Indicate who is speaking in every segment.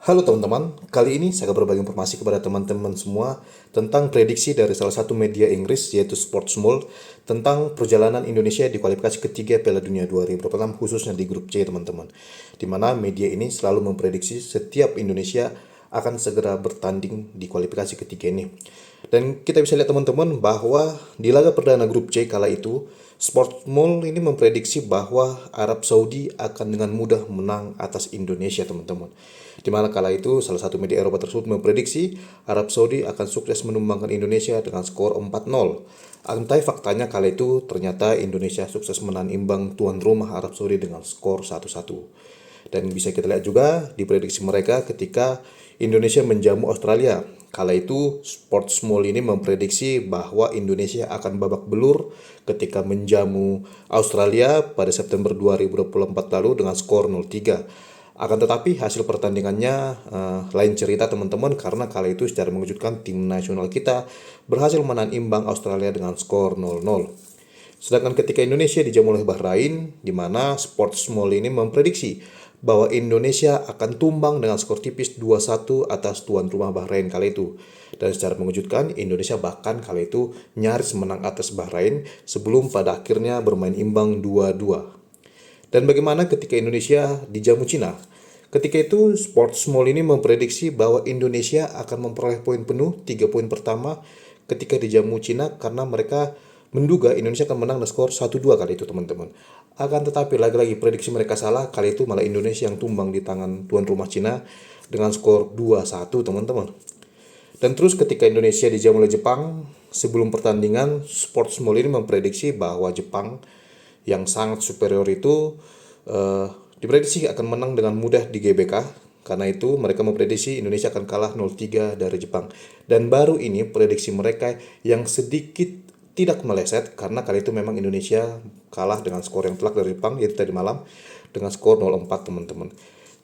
Speaker 1: Halo teman-teman, kali ini saya akan berbagi informasi kepada teman-teman semua tentang prediksi dari salah satu media Inggris yaitu Sportsmall tentang perjalanan Indonesia di kualifikasi ketiga Piala Dunia 2026 khususnya di grup C teman-teman. Di mana media ini selalu memprediksi setiap Indonesia akan segera bertanding di kualifikasi ketiga ini. Dan kita bisa lihat teman-teman bahwa di laga perdana grup C kala itu Sportsmall ini memprediksi bahwa Arab Saudi akan dengan mudah menang atas Indonesia teman-teman. Di mana kala itu salah satu media Eropa tersebut memprediksi Arab Saudi akan sukses menumbangkan Indonesia dengan skor 4-0. Antai faktanya kala itu ternyata Indonesia sukses menahan imbang tuan rumah Arab Saudi dengan skor 1-1. Dan bisa kita lihat juga di prediksi mereka ketika Indonesia menjamu Australia. Kala itu Sportsmall ini memprediksi bahwa Indonesia akan babak belur ketika menjamu Australia pada September 2024 lalu dengan skor 0-3. Akan tetapi hasil pertandingannya lain cerita teman-teman, karena kala itu secara mengejutkan tim nasional kita berhasil menahan imbang Australia dengan skor 0-0. Sedangkan ketika Indonesia dijamu oleh Bahrain, di mana Sportsmall ini memprediksi bahwa Indonesia akan tumbang dengan skor tipis 2-1 atas tuan rumah Bahrain kala itu. Dan secara mengejutkan, Indonesia bahkan kala itu nyaris menang atas Bahrain sebelum pada akhirnya bermain imbang 2-2. Dan bagaimana ketika Indonesia dijamu Cina? Ketika itu, Sportsmall ini memprediksi bahwa Indonesia akan memperoleh poin penuh 3 poin pertama ketika dijamu Cina karena mereka menduga Indonesia akan menang dengan skor 1-2 kali itu teman-teman. Akan tetapi lagi-lagi prediksi mereka salah, kali itu malah Indonesia yang tumbang di tangan tuan rumah Cina dengan skor 2-1 teman-teman. Dan terus ketika Indonesia dijamu oleh Jepang, sebelum pertandingan Sportsmall ini memprediksi bahwa Jepang yang sangat superior itu diprediksi akan menang dengan mudah di GBK. Karena itu mereka memprediksi Indonesia akan kalah 0-3 dari Jepang. Dan baru ini prediksi mereka yang sedikit tidak meleset, karena kali itu memang Indonesia kalah dengan skor yang telak dari Jepang yaitu tadi malam dengan skor 0-4 teman-teman.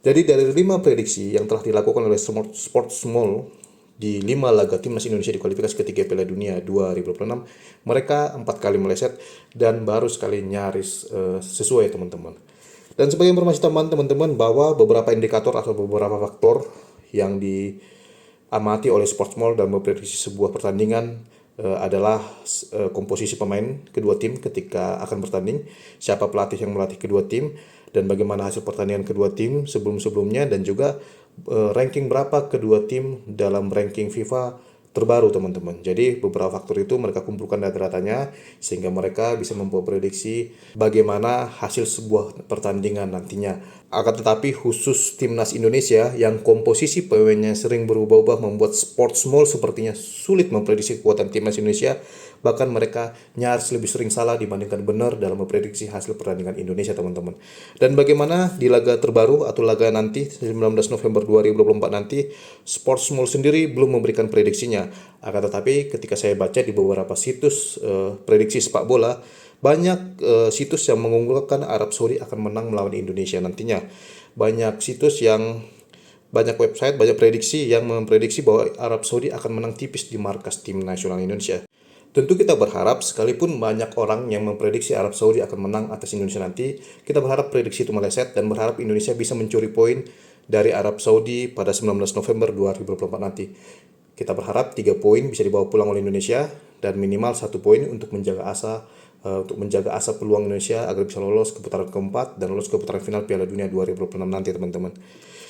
Speaker 1: Jadi dari 5 prediksi yang telah dilakukan oleh Sportsmall di 5 laga timnas Indonesia di kualifikasi ketiga Piala Dunia 2026, mereka 4 kali meleset dan baru sekali nyaris sesuai teman-teman. Dan sebagai informasi teman-teman bahwa beberapa indikator atau beberapa faktor yang diamati oleh Sportsmall dalam memprediksi sebuah pertandingan adalah komposisi pemain kedua tim ketika akan bertanding, siapa pelatih yang melatih kedua tim, dan bagaimana hasil pertandingan kedua tim sebelum-sebelumnya, dan juga ranking berapa kedua tim dalam ranking FIFA terbaru teman-teman. Jadi beberapa faktor itu mereka kumpulkan data-datanya sehingga mereka bisa membuat prediksi bagaimana hasil sebuah pertandingan nantinya. Akan tetapi khusus timnas Indonesia yang komposisi pemainnya sering berubah-ubah membuat Sportsmall sepertinya sulit memprediksi kekuatan timnas Indonesia. Bahkan mereka nyaris lebih sering salah dibandingkan benar dalam memprediksi hasil pertandingan Indonesia teman-teman. Dan bagaimana di laga terbaru atau laga nanti 19 November 2024 nanti, Sportsmall sendiri belum memberikan prediksinya. Akan tetapi ketika saya baca di beberapa situs prediksi sepak bola, banyak situs yang mengunggulkan Arab Saudi akan menang melawan Indonesia nantinya. Banyak website, banyak prediksi yang memprediksi bahwa Arab Saudi akan menang tipis di markas tim nasional Indonesia. Tentu kita berharap, sekalipun banyak orang yang memprediksi Arab Saudi akan menang atas Indonesia nanti, kita berharap prediksi itu meleset dan berharap Indonesia bisa mencuri poin dari Arab Saudi pada 19 November 2024 nanti. Kita berharap 3 poin bisa dibawa pulang oleh Indonesia dan minimal 1 poin untuk menjaga asa peluang Indonesia agar bisa lolos ke putaran keempat dan lolos ke putaran final Piala Dunia 2026 nanti teman-teman.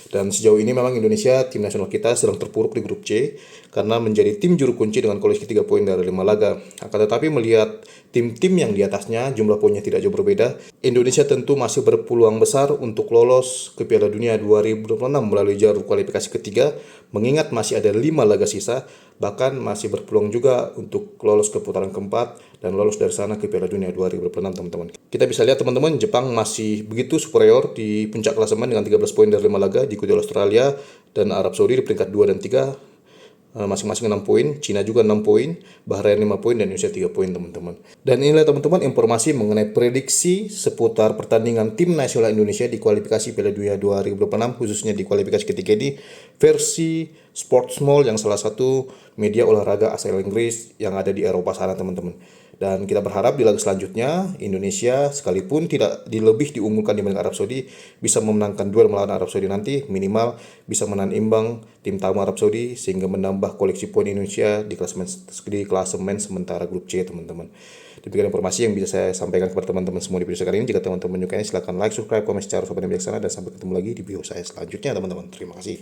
Speaker 1: Dan sejauh ini memang Indonesia, tim nasional kita sedang terpuruk di grup C karena menjadi tim juru kunci dengan koleksi 3 poin dari 5 laga. Akan tetapi melihat tim-tim yang di atasnya jumlah poinnya tidak jauh berbeda, Indonesia tentu masih berpeluang besar untuk lolos ke Piala Dunia 2026 melalui jalur kualifikasi ketiga, mengingat masih ada 5 laga sisa, bahkan masih berpeluang juga untuk lolos ke putaran keempat dan lolos dari sana ke Piala Dunia 2026 teman-teman. Kita bisa lihat teman-teman, Jepang masih begitu superior di puncak klasemen dengan 13 poin dari 5 laga, diikuti oleh Australia dan Arab Saudi di peringkat 2 dan 3 masing-masing 6 poin, Cina juga 6 poin, Bahrain 5 poin, dan Indonesia 3 poin teman-teman. Dan inilah teman-teman informasi mengenai prediksi seputar pertandingan tim nasional Indonesia di kualifikasi Piala Dunia 2026 khususnya di kualifikasi ketiga ini versi Sportsmall yang salah satu media olahraga asal Inggris yang ada di Eropa sana teman-teman. Dan kita berharap di laga selanjutnya Indonesia sekalipun tidak lebih diunggulkan dibanding Arab Saudi bisa memenangkan duel melawan Arab Saudi nanti, minimal bisa menahan imbang tim tamu Arab Saudi sehingga menambah koleksi poin Indonesia di klasemen sementara grup C, teman-teman. Demikian informasi yang bisa saya sampaikan kepada teman-teman semua di video kali ini. Jika teman-teman menyukainya silahkan like, subscribe, komen secara sopan dan bijaksana, dan sampai ketemu lagi di video saya selanjutnya, teman-teman. Terima kasih.